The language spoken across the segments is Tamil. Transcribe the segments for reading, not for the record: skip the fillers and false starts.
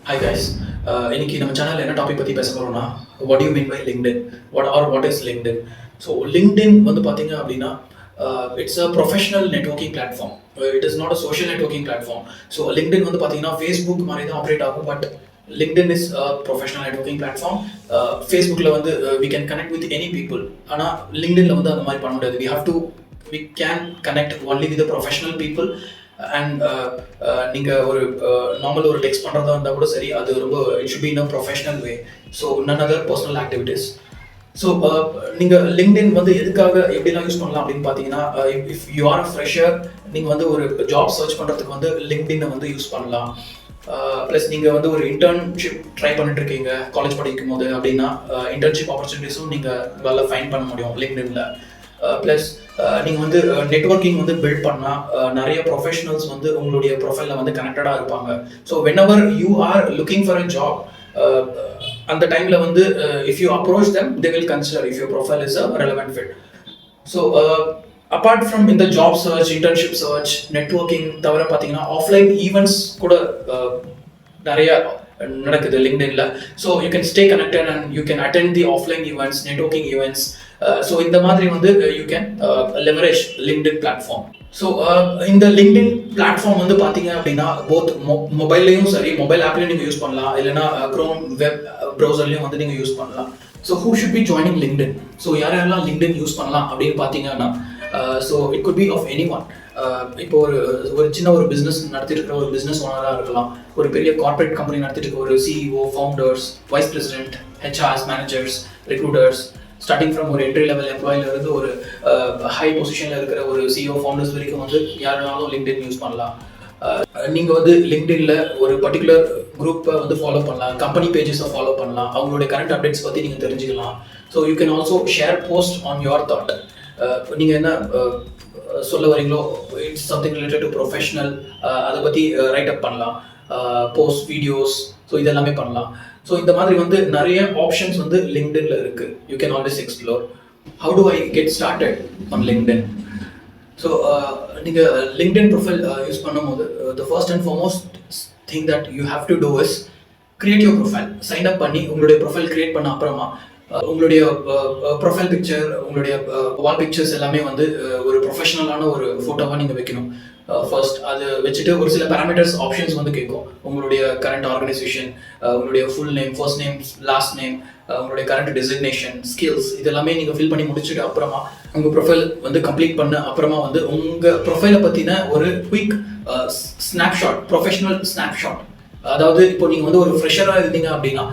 Hi guys. இன்னைக்கு நம்ம சேனல்ல என்ன டாபிக் பத்தி பேச போறோம்னா what do you mean by LinkedIn? What is LinkedIn? So LinkedIn வந்து பாத்தீங்க அப்படின்னா it's a professional networking platform. It is not a social networking platform. So LinkedIn வந்து பாத்தீங்கன்னா Facebook மாதிரி தான் ஆப்ரேட் ஆகும், but LinkedIn is a professional networking platform. Facebookல வந்து we can connect with any people. ஆனா LinkedInல வந்து அந்த மாதிரி பண்ண முடியாது. We can connect only with the professional people. And நீங்கள் ஒரு நார்மல் ஒரு டெக்ஸ்ட் பண்ணுறதா இருந்தால் கூட சரி, அது ரொம்ப it should be in a professional way. So none other personal activities. So நீங்கள் லிங்க்டின் வந்து எதுக்காக எப்படிலாம் யூஸ் பண்ணலாம் அப்படின்னு பார்த்தீங்கன்னா, if you are a fresher, நீங்கள் வந்து ஒரு ஜாப் சர்ச் பண்ணுறதுக்கு வந்து லிங்க்டினை வந்து யூஸ் பண்ணலாம். ப்ளஸ் நீங்கள் வந்து ஒரு இன்டர்ன்ஷிப் ட்ரை பண்ணிட்டு இருக்கீங்க காலேஜ் படிக்கும் போது அப்படின்னா, இன்டர்ன்ஷிப் ஆப்பர்ச்சுனிட்டிஸும் நீங்கள் நல்லா ஃபைண்ட் பண்ண முடியும் லிங்க்டின்ல. ப்ளஸ் நீங்கள் வந்து நெட்வொர்க்கிங் வந்து பில்ட் பண்ணால் நிறைய ப்ரொஃபஷனல்ஸ் வந்து உங்களுடைய ப்ரொஃபைலில் வந்து கனெக்டடாக இருப்பாங்க. So whenever you are looking for a job, அந்த டைமில் வந்து if you approach them they will consider if your profile is a relevant fit. So apart from இந்த job search, internship search, networking தவிர பார்த்தீங்கன்னா ஆஃப்லைன் ஈவெண்ட்ஸ் கூட நிறைய நடக்குது லிங்க்டின்ல. So you can stay connected and you can attend the offline events, networking events. So இந்த மாதிரி வந்து you can leverage LinkedIn platform. So இந்த லிங்க்டின் பிளாட்ஃபார்ம் வந்து பார்த்தீங்க அப்படின்னா போத் மொபைல்லையும் சரி, மொபைல் ஆப்லையும் நீங்கள் யூஸ் பண்ணலாம், இல்லைன்னா க்ரோம் வெப் ப்ரௌசர்லையும் வந்து நீங்கள் யூஸ் பண்ணலாம். So who should be joining LinkedIn? So யாரெல்லாம் லிங்க்டின் யூஸ் பண்ணலாம் அப்படின்னு பார்த்தீங்கன்னா, so it could be of any one. இப்போ ஒரு சின்ன ஒரு பிஸ்னஸ் நடத்திட்டு இருக்கிற ஒரு பிஸ்னஸ் ஓனராக இருக்கலாம், ஒரு பெரிய கார்பரேட் கம்பெனி நடத்திட்டு இருக்க ஒரு CEO, founders, vice president, HRs, managers, recruiters, starting from ஒரு என்ட்ரி லெவல் எம்ப்ளாயிலிருந்து ஒரு ஹை பொசிஷனில் இருக்கிற ஒரு சிஇஓ, ஃபவுண்டர்ஸ் வரைக்கும் வந்து யாருனாலும் லிங்க்டின் யூஸ் பண்ணலாம். நீங்கள் வந்து லிங்க்டின்ல ஒரு பர்டிகுலர் குரூப்பை வந்து ஃபாலோ பண்ணலாம், கம்பெனி பேஜஸை ஃபாலோ பண்ணலாம், அவங்களுடைய கரண்ட் அப்டேட்ஸ் பற்றி நீங்கள் தெரிஞ்சுக்கலாம். So you can also share post on your thought. நீங்கள் என்ன சொல்ல வரீங்களோ, it's something related to professional, அதை பற்றி ரைட் அப் பண்ணலாம், போஸ்ட், வீடியோஸ், ஸோ இதெல்லாமே பண்ணலாம். ஸோ இந்த மாதிரி வந்து நிறைய ஆப்ஷன்ஸ் வந்து லிங்க்டின்ல இருக்கு. You can always explore. How do I get started on LinkedIn? So நீங்கள் லிங்க்டின் ப்ரொஃபைல் யூஸ் பண்ணும்போது the first and foremost thing that you have to do is create your profile. Sign up பண்ணி உங்களுடைய ப்ரொஃபைல் கிரியேட் பண்ண அப்புறமா உங்களுடைய ப்ரொஃபைல் பிக்சர், உங்களுடைய வால் பிக்சர்ஸ் எல்லாமே வந்து ஒரு ப்ரொஃபஷனலான ஒரு ஃபோட்டோவாக நீங்கள் வைக்கணும். ஃபர்ஸ்ட் அது வச்சுட்டு ஒரு சில பேராமீட்டர்ஸ் ஆப்ஷன்ஸ் வந்து கேட்கும். உங்களுடைய கரண்ட் ஆர்கனைசேஷன், உங்களுடைய full name, first name, last name, உங்களுடைய கரண்ட் டெசிக்னேஷன், ஸ்கில்ஸ், இதெல்லாமே நீங்கள் ஃபில் பண்ணி முடிச்சுட்டு அப்புறமா உங்கள் ப்ரொஃபைல் வந்து கம்ப்ளீட் பண்ண அப்புறமா வந்து உங்கள் ப்ரொஃபைலை பற்றின ஒரு குயிக் ஸ்னாப்ஷாட், ப்ரொஃபஷனல் ஸ்னாப்ஷாட். அதாவது இப்போ நீங்கள் வந்து ஒரு ஃப்ரெஷராக இருந்தீங்க அப்படின்னா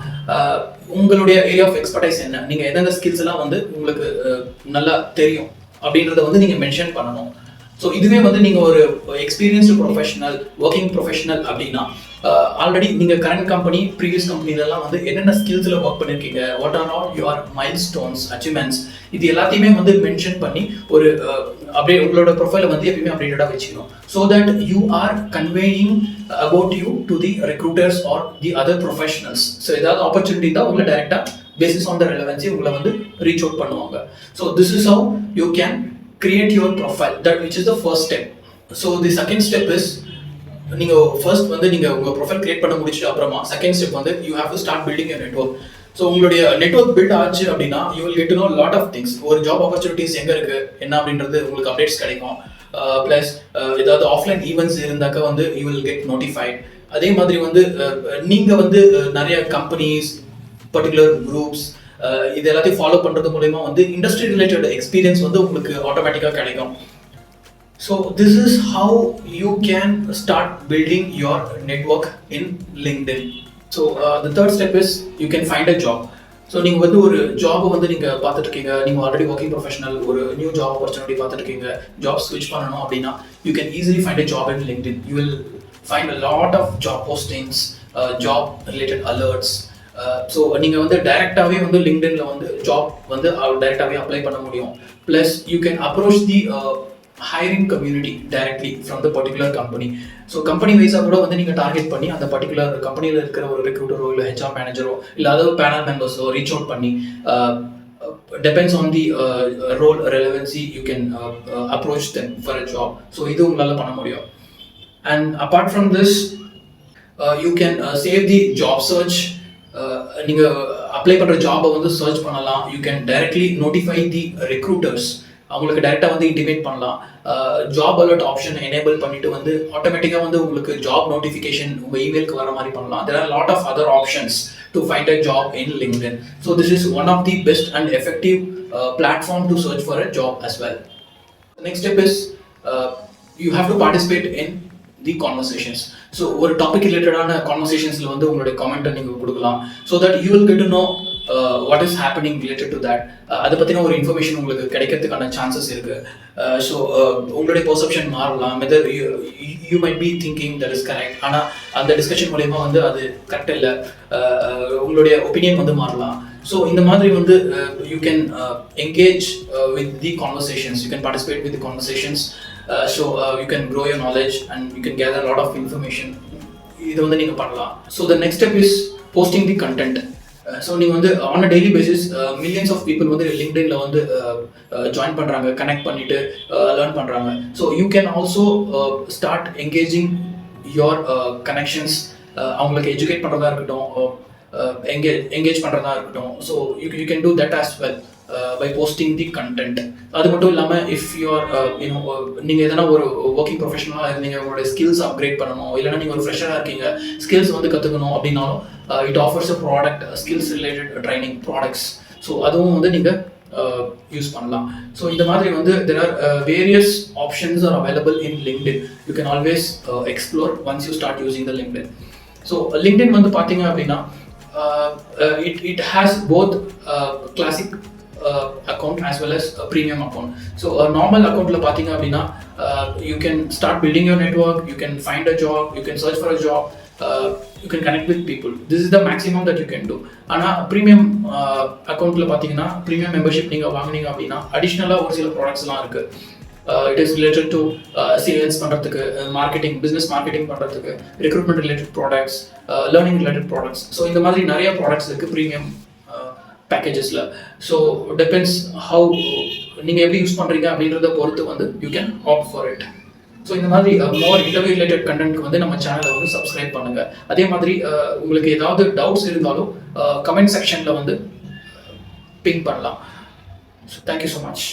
உங்களுடைய ஏரியா ஆஃப் எக்ஸ்பர்டைஸ் என்ன, நீங்கள் எந்தெந்த ஸ்கில்ஸ் எல்லாம் வந்து உங்களுக்கு நல்லா தெரியும் அப்படின்றத வந்து நீங்கள் மென்ஷன் பண்ணணும். ஸோ இதுவே வந்து நீங்கள் ஒரு எக்ஸ்பீரியன்ஸ்டு ப்ரொஃபஷனல், ஒர்க்கிங் ப்ரொஃபஷனல் அப்படின்னா ஆல்ரெடி நீங்கள் கரண்ட் கம்பெனி, ப்ரீவியஸ் கம்பெனிலலாம் வந்து என்னென்ன ஸ்கில்ஸில் ஒர்க் பண்ணியிருக்கீங்க, what are all your mile stones, achievements, இது எல்லாத்தையுமே வந்து மென்ஷன் பண்ணி ஒரு அப்படியே உங்களோட ப்ரொஃபைலை வந்து எப்பயுமே அப்டேட்டடாக வச்சுக்கணும். So that you are conveying about you to the recruiters or the other professionals. So ஏதாவது ஆப்பர்ச்சுனிட்டி தான் உங்களை டைரெக்டாக பேசிஸ் ஆன் த ரெலவன்சி உங்களை வந்து ரீச் அவுட் பண்ணுவாங்க. So this is how you can create your profile, that which is the first step. So the second step is நீங்க ஃபர்ஸ்ட் வந்து நீங்க உங்க ப்ரொஃபைல் கிரியேட் பண்ண முடிச்சிட்டு அப்புறமா செகண்ட் ஸ்டெப் வந்து you have to start building your network. So உங்களுடைய நெட்வொர்க் பில்ட் ஆச்சு அப்படின்னா you will get to know lot of things. ஒரு ஜாப் ஆப்பர்ச்சுனிட்டிஸ் எங்க இருக்கு என்ன அப்படின்றது உங்களுக்கு அப்டேட்ஸ் கிடைக்கும். ப்ளஸ் ஏதாவது ஆஃப்லைன் ஈவெண்ட்ஸ் இருந்தாக்க வந்து you will get notified. அதே மாதிரி வந்து நீங்க வந்து நிறைய கம்பெனிஸ், பர்டிகுலர் குரூப்ஸ், இது எல்லாத்தையும் ஃபாலோ பண்ணுறது மூலமா வந்து இண்டஸ்ட்ரி ரிலேட்டட் எக்ஸ்பீரியன்ஸ் வந்து உங்களுக்கு ஆட்டோமேட்டிக்காக கிடைக்கும். So this is how you can start building your network in LinkedIn. So the third step is you can find a job. So நீங்கள் வந்து ஒரு ஜாபை வந்து நீங்கள் பார்த்துட்டு இருக்கீங்க, நீங்கள் ஆல்ரெடி ஒர்க்கிங் ப்ரொஃபஷனல், ஒரு நியூ ஜாப் ஆப்பர்ச்சுனிட்டி பார்த்துட்டு இருக்கீங்க, ஜாப் ஸ்விட்ச் பண்ணணும் அப்படின்னா you can easily find a job in LinkedIn. You will find a lot of job postings, job related alerts. So நீங்கள் வந்து டைரெக்டாகவே வந்து லிங்க்டின்ல வந்து ஜாப் வந்து டைரெக்டாகவே அப்ளை பண்ண முடியும். Plus you can approach the hiring community directly from the particular company. So company வைஸாக கூட வந்து நீங்கள் டார்கெட் பண்ணி அந்த பர்டிகுலர் கம்பெனியில் இருக்கிற ஒரு ரெக்ரூட்டரோ இல்லை ஹெச்ஆர் மேனேஜரோ இல்லை அதர் பேனல் மெம்பர்ஸோ ரீச் அவுட் பண்ணி depends on the role relevancy, you can approach them for a job. So இது உங்களால் பண்ண முடியும். And apart from this, you can save the job search. நீங்கள் அப்ளை பண்ணுற ஜாபை வந்து சர்ச் பண்ணலாம். You can directly notify the recruiters, அவங்களுக்கு டைரெக்டாக வந்து இன்டிமேட் பண்ணலாம். ஜாப் அலர்ட் ஆப்ஷன் எனேபிள் பண்ணிட்டு வந்து ஆட்டோமேட்டிக்காக வந்து உங்களுக்கு ஜாப் நோட்டிஃபிகேஷன் உங்கள் இமெயிலுக்கு வர மாதிரி பண்ணலாம். there are lot of other options to find a job in LinkedIn. So this is one of the best and effective platform to search for a job as well. The next step is you have to participate in the conversations. So ஒரு டாபிக் ரிலேட்டடான கான்வர்சேஷன்ஸில் வந்து உங்களுடைய கமெண்ட்டை நீங்கள் கொடுக்கலாம். So that you will get to know what is happening related to that. அதை பற்றின ஒரு இன்ஃபர்மேஷன் உங்களுக்கு கிடைக்கிறதுக்கான சான்சஸ் இருக்குது. ஸோ உங்களுடைய பெர்செப்ஷன் மாறலாம். Whether you might be thinking that is correct, ஆனால் அந்த டிஸ்கஷன் மூலயமா வந்து அது கரெக்டாக இல்லை, உங்களுடைய ஒப்பீனியன் வந்து மாறலாம். ஸோ இந்த மாதிரி வந்து you can engage with the conversations, you can participate with the conversations. You can grow your knowledge and you can gather a lot of information. இது வந்து நீங்கள் பண்ணலாம். So the next step is posting the content. So நீங்கள் வந்து on a daily basis millions of people வந்து லிங்க்டின்ல வந்து ஜாயின் பண்ணுறாங்க, கனெக்ட் பண்ணிட்டு லேர்ன் பண்ணுறாங்க. So you can also start engaging your connections. அவங்களுக்கு எஜுகேட் பண்ணுறதா இருக்கட்டும், என்கேஜ் பண்ணுறதா இருக்கட்டும். So you can do that as well by posting the content. அது மட்டும் இல்லாமல் இஃப் யூஆர் நீங்கள் எதனா ஒரு ஒர்க்கிங் ப்ரொஃபஷனலாக இருந்தீங்க, உங்களோட ஸ்கில்ஸ் அப்கிரேட் பண்ணணும், இல்லைனா நீங்கள் ஒரு ஃப்ரெஷராக இருக்கீங்க, ஸ்கில்ஸ் வந்து கற்றுக்கணும் அப்படின்னாலும் it offers a product, skills related training products. So அதுவும் வந்து நீங்கள் யூஸ் பண்ணலாம். ஸோ இந்த மாதிரி வந்து there are various options are available in LinkedIn. You can always explore once you start using the LinkedIn. So LinkedIn வந்து பார்த்தீங்க அப்படின்னா it has both classic account as well as a premium account. So a normal account la pathinga appadina you can start building your network, you can find a job, you can search for a job, you can connect with people. This is the maximum that you can do. Ana premium account la pathinga premium membership neenga vaanginga appadina additional or sila products la irukku. It is related to sales பண்றதுக்கு, marketing, business marketing பண்றதுக்கு, recruitment related products, learning related products. So இந்த மாதிரி நிறைய products இருக்கு premium பேக்கேஜஸ்ல. ஸோ டிபெண்ட்ஸ் ஹவு நீங்கள் எப்படி யூஸ் பண்ணுறீங்க அப்படின்றத பொறுத்து வந்து you can opt for it. So இந்த மாதிரி மோர் இன்டர்வியூ ரிலேட்டட் கண்டென்ட்க்கு வந்து நம்ம சேனலை வந்து சப்ஸ்கிரைப் பண்ணுங்கள். அதே மாதிரி உங்களுக்கு ஏதாவது டவுட்ஸ் இருந்தாலும் கமெண்ட் செக்ஷனில் வந்து பிங் பண்ணலாம். So thank you so much.